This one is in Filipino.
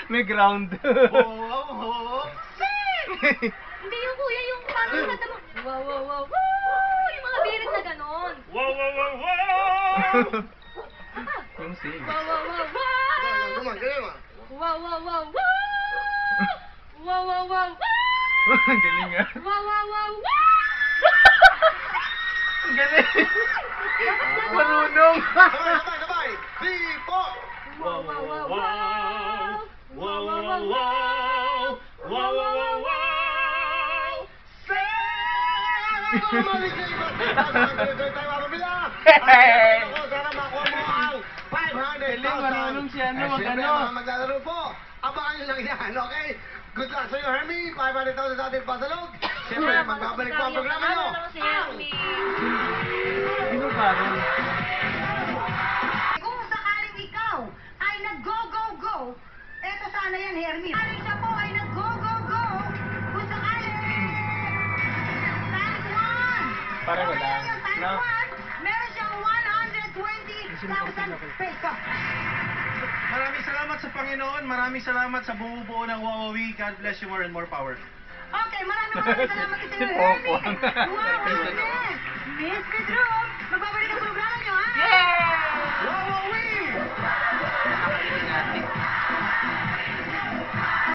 May ground. Hindi yung kuya, yung paano yung kanta mo? Wow, wow, wow, wow! Yung mga birit na ganon. Wow, wow, wow, wow! Yung sing. Wow, wow, wow, wow! Wow, wow, wow, wow! Wow, wow, wow, wow! Galing ah. Wow, wow, wow, wow! Ang galing. Marunong. Sabay! 3, 4! Wow, wow, wow, wow! Wow, wow, wow, wow! Wow, wow, wow, wow! Bumalik sa iba! Tayo mapabila! Sana makuha mo ang 500,000! Galing, marunong siya, ano, Siyempre, mag-ano. mga maglalaro po, abangan nyo lang yan, okay? Good luck sa'yo, Hermie! 500,000 sa ating pasalog! Siyempre, magbabalik po ang programa nyo! Ano si Hermie? Sino parang? Kung sakaling ikaw ay nag-go-go-go, eto sana yan, Hermie. Sakaling siya po ay nag-go-go-go, kung sakaling times 1. Para wala. Times No? 1, meron siyang 120,000 pesos. Maraming salamat sa Panginoon. Maraming salamat sa bumubuo ng Wawawi. God bless you more and more power. Okay, maraming salamat sa iyo, Si Popo. Hermie. Wow, Hermie.